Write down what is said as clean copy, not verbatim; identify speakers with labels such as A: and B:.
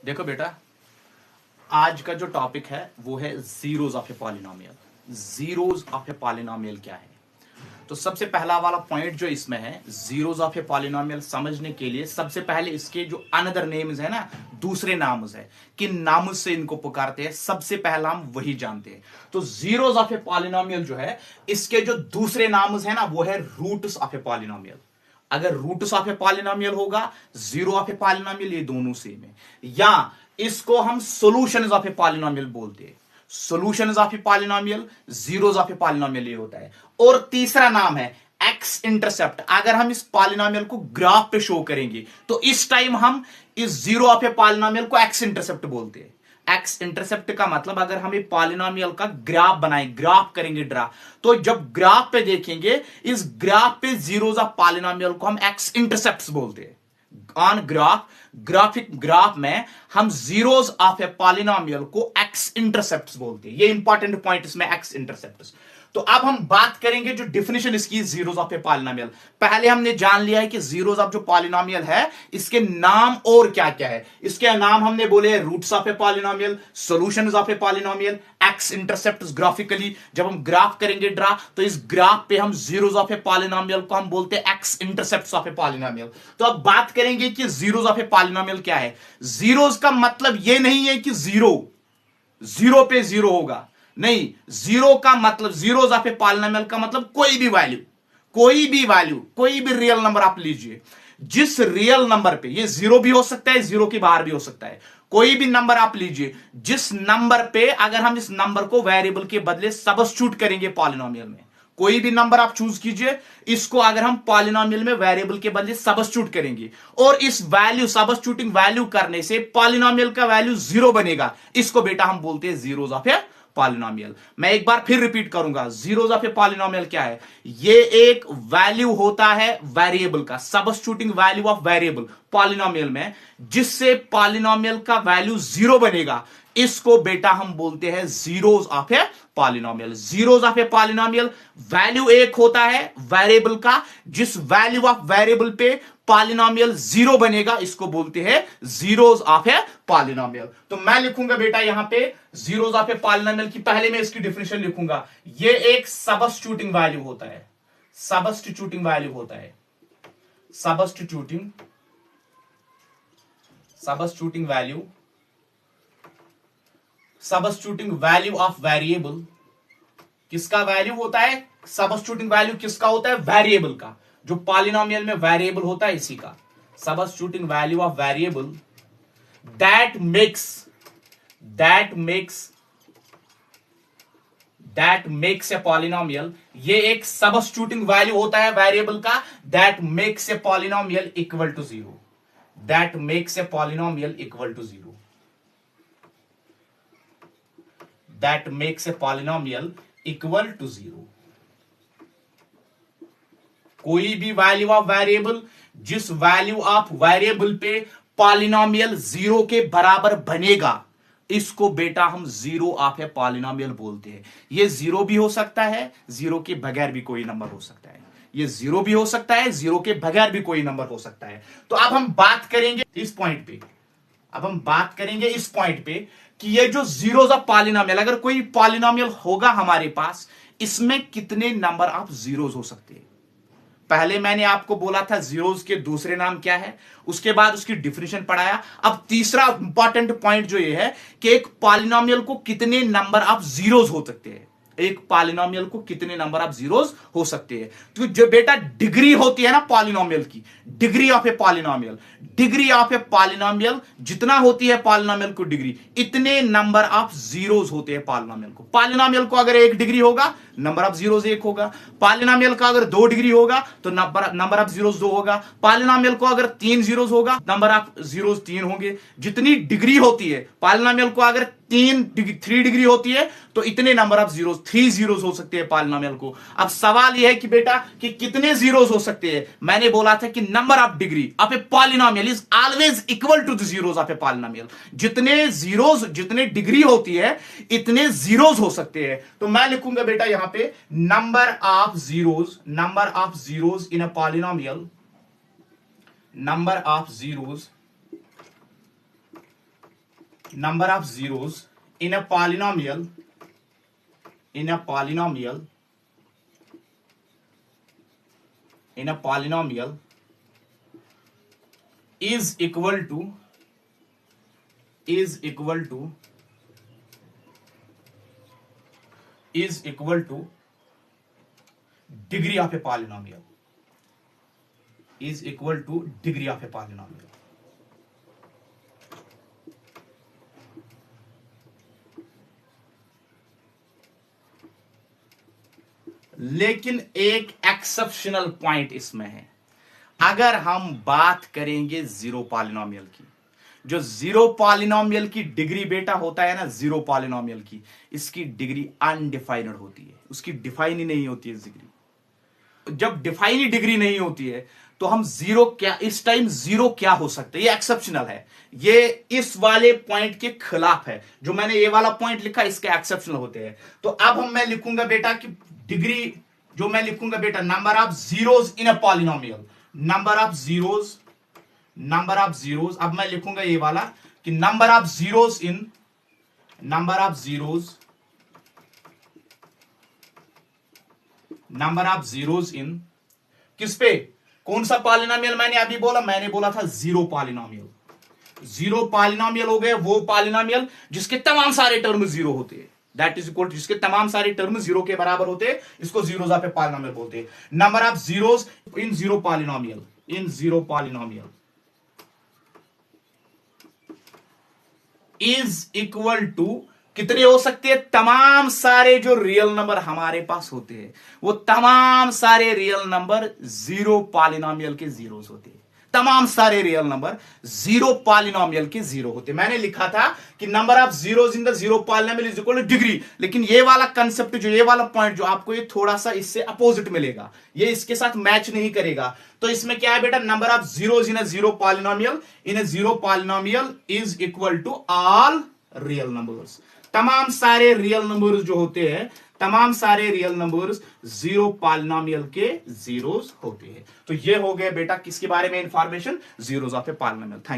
A: देखो बेटा, आज का जो टॉपिक है वो है zeros of a polynomial. Zeros of a polynomial क्या है? तो सबसे पहला वाला पॉइंट जो इसमें है, जीरोज ऑफ ए पॉलिनोमियल समझने के लिए सबसे पहले इसके जो अनदर नेम्स है ना, दूसरे नाम्स है, किन नामों से इनको पुकारते हैं, सबसे पहला हम वही जानते हैं। तो जीरोज ऑफ ए पॉलिनोमियल जो है, इसके जो दूसरे नाम्स है ना, वो है रूट्स ऑफ ए पॉलिनोमियल। अगर रूट्स ऑफ ए पॉलिनोमियल होगा, जीरो ऑफ ए पॉलिनोमियल, ये दोनों सेम है। या इसको हम सॉल्यूशंस ऑफ ए पॉलिनोमियल बोलते हैं। Solutions of a polynomial, zeros of a polynomial ये होता है। और तीसरा नाम है एक्स इंटरसेप्ट। अगर हम इस पॉलिनोमियल को ग्राफ पे शो करेंगे तो इस टाइम हम इस जीरो ऑफ ए पॉलिनोमियल को एक्स इंटरसेप्ट बोलते हैं। एक्स इंटरसेप्ट का मतलब अगर हम पॉलिनोमियल का ग्राफ बनाए, ग्राफ करेंगे ड्रा, तो जब ग्राफ पे देखेंगे, इस ग्राफ पे जीरोस ऑफ पॉलिनोमियल को हम एक्स इंटरसेप्ट्स बोलते हैं। ऑन ग्राफिक ग्राफ में हम जीरोस ऑफ ए पॉलिनोमियल को एक्स इंटरसेप्ट्स बोलते हैं। ये इंपॉर्टेंट पॉइंट इसमें, एक्स इंटरसेप्ट्स। तो अब हम बात करेंगे जो डिफिनेशन इसकी जीरोस ऑफ ए पॉलिनोमियल। पहले हमने जान लिया है कि जीरोस ऑफ जो पॉलिनोमियल है, इसके नाम और क्या क्या है। इसके नाम हमने बोले roots of a polynomial, solutions of a polynomial, x intercepts. Graphically जब हम ग्राफ करेंगे ड्रा, तो इस ग्राफ पे हम जीरोस ऑफ ए पॉलिनोमियल को हम बोलते हैं x intercepts of a polynomial. तो अब बात करेंगे कि जीरोस ऑफ ए पॉलिनोमियल क्या है। जीरोस का मतलब ये नहीं है कि जीरो पे जीरो होगा, नहीं। जीरो का मतलब, जीरोस ऑफ ए पॉलिनोमियल का मतलब कोई भी वैल्यू, कोई भी रियल नंबर आप लीजिए, जिस रियल नंबर पे, ये जीरो भी हो सकता है, जीरो के बाहर भी हो सकता है, कोई भी नंबर आप लीजिए, जिस नंबर पे अगर हम इस नंबर को वेरिएबल के बदले सबस्टिट्यूट करेंगे पॉलिनोमियल में, कोई भी नंबर आप चूज कीजिए, इसको अगर हम पॉलिनोमियल में वेरिएबल के बदले सबस्टिट्यूट करेंगे और इस वैल्यू, सबस्टिट्यूटिंग वैल्यू करने से पॉलिनोमियल का वैल्यू जीरो बनेगा, इसको बेटा हम बोलते हैं जीरोस ऑफ ए पॉलिनोमियल। मैं एक बार फिर रिपीट करूंगा, जीरोस ऑफ ए पॉलिनोमियल क्या है? ये एक वैल्यू होता है वेरिएबल का, substituting value of variable polynomial में, जिससे पॉलिनोमियल का वैल्यू जीरो बनेगा, इसको बेटा हम बोलते हैं zeros of a polynomial. Zeros of a polynomial, value एक होता है वेरिएबल का, जिस वैल्यू ऑफ वेरिएबल पे पॉलिनोमियल जीरो बनेगा, इसको बोलते हैं जीरोस ऑफ ए पॉलिनोमियल। तो मैं लिखूंगा बेटा यहां पे जीरोस ऑफ ए पॉलिनोमियल की, पहले मैं इसकी डिफिनेशन लिखूंगा। ये एक सबस्टिट्यूटिंग वैल्यू होता है, सबस्टिट्यूटिंग वैल्यू होता है, substituting value, substituting value of variable. किसका वैल्यू होता है? सबस्टिट्यूटिंग वैल्यू किसका होता है? वेरिएबल का। जो पॉलिनोमियल में वेरिएबल होता है, इसी का substituting value of variable that makes a polynomial. ये एक सबस्टिट्यूटिंग वैल्यू होता है वेरिएबल का, that makes a polynomial equal to zero, that makes a polynomial equal to zero, that makes a polynomial equal to zero। कोई भी value of variable, जिस value of variable पे polynomial zero के बराबर बनेगा, इसको बेटा हम जीरो ऑफ ए पॉलिनोमियल बोलते हैं। ये जीरो भी हो सकता है, जीरो के बगैर भी कोई नंबर हो सकता है। ये जीरो भी हो सकता है, जीरो के बगैर भी कोई नंबर हो सकता है। तो अब हम बात करेंगे इस पॉइंट पे, अब हम बात करेंगे इस पॉइंट पे कि ये जो जीरोस ऑफ पॉलिनोमियल, अगर कोई पॉलिनोमियल होगा हमारे पास, इसमें कितने नंबर ऑफ जीरोस हो सकते हैं। पहले मैंने आपको बोला था जीरोस के दूसरे नाम क्या है, उसके बाद उसकी डिफिनेशन पढ़ाया। अब तीसरा इंपॉर्टेंट पॉइंट जो ये है कि एक पॉलिनोमियल को कितने नंबर ऑफ जीरोस हो सकते हैं, एक पॉलिनोमियल को कितने नंबर ऑफ जीरोस हो सकते हैं। तो जो बेटा डिग्री होती है ना पॉलिनोमियल की, degree of a polynomial, degree of a polynomial जितना होती है पॉलिनोमियल को डिग्री, इतने नंबर ऑफ जीरोस होते हैं पॉलिनोमियल को। पॉलिनोमियल को अगर 1 डिग्री होगा, नंबर ऑफ जीरोस 1 होगा। पॉलिनोमियल का अगर 2 डिग्री होगा तो नंबर ऑफ जीरोस 2 होगा। पॉलिनोमियल को अगर 3 जीरोस होगा, नंबर ऑफ जीरोस 3 होंगे। जितनी डिग्री होती है पॉलिनोमियल को, अगर 3 डिग्री होती है तो इतने नंबर ऑफ जीरोस, 3 जीरोस हो सकते हैं पॉलिनोमियल को। अब सवाल यह है कि बेटा कि कितने जीरोस हो सकते हैं। मैंने बोला था कि number of degree of a polynomial is always equal to the zeros of a polynomial. जितने जीरोस, जितने डिग्री होती है, इतने जीरोस हो सकते हैं। तो मैं लिखूंगा बेटा यहां पे number of zeros in a polynomial, number of zeros number of zeros in a polynomial is equal to degree of a polynomial, is equal to degree of a polynomial. लेकिन एक एक्सेप्शनल पॉइंट इसमें है। अगर हम बात करेंगे zero polynomial की, जो जीरो पॉलिनोमियल की डिग्री बेटा होता है ना, जीरो पॉलिनोमियल की, इसकी डिग्री अनडिफाइंड होती है, उसकी डिफाइन ही नहीं होती है डिग्री। जब डिफाइन ही डिग्री नहीं होती है तो हम जीरो क्या, इस टाइम जीरो क्या हो सकता है, ये एक्सेप्शनल है, ये इस वाले पॉइंट के खिलाफ है। जो मैंने ये वाला पॉइंट लिखा इसके एक्सेप्शनल होते हैं। तो अब मैं लिखूंगा बेटा कि डिग्री जो मैं लिखूंगा बेटा, number of zeros in a polynomial, number of zeros, अब मैं लिखूंगा ये वाला कि नंबर ऑफ जीरोस इन किस पे, कौन सा पॉलिनोमियल मैंने अभी बोला, मैंने बोला था जीरो पॉलिनोमियल। जीरो पॉलिनोमियल हो गए वो पॉलिनोमियल जिसके तमाम सारे टर्म जीरो होते हैं, दैट इज इक्वल टू जिसके तमाम सारे टर्म जीरो के बराबर होते हैं, इसको जीरोस ऑफ ए पॉलिनोमियल बोलते हैं। Number of zeros in zero polynomial is equal to कितने हो सकते हैं, तमाम सारे जो रियल नंबर हमारे पास होते हैं वो तमाम सारे रियल नंबर जीरो पॉलिनोमियल के जीरोस होते हैं। तमाम सारे रियल नंबर जीरो पॉलिनोमियल के जीरो होते। मैंने लिखा था कि number of zeros in the zero polynomial is equal two degree, लेकिन ये वाला कंसेप्ट, जो ये वाला पॉइंट जो आपको ये थोड़ा सा इससे अपोजिट मिलेगा, ये इसके साथ मैच नहीं करेगा। तो इसमें क्या है बेटा, number of zeros in a zero polynomial is equal to all real numbers. तमाम सारे रियल नंबर्स जो होते हैं, तमाम सारे रियल नंबर्स जीरो पॉलिनोमियल के जीरोस होते हैं। तो ये हो गया बेटा किसके बारे में information, zeros of a polynomial. Thank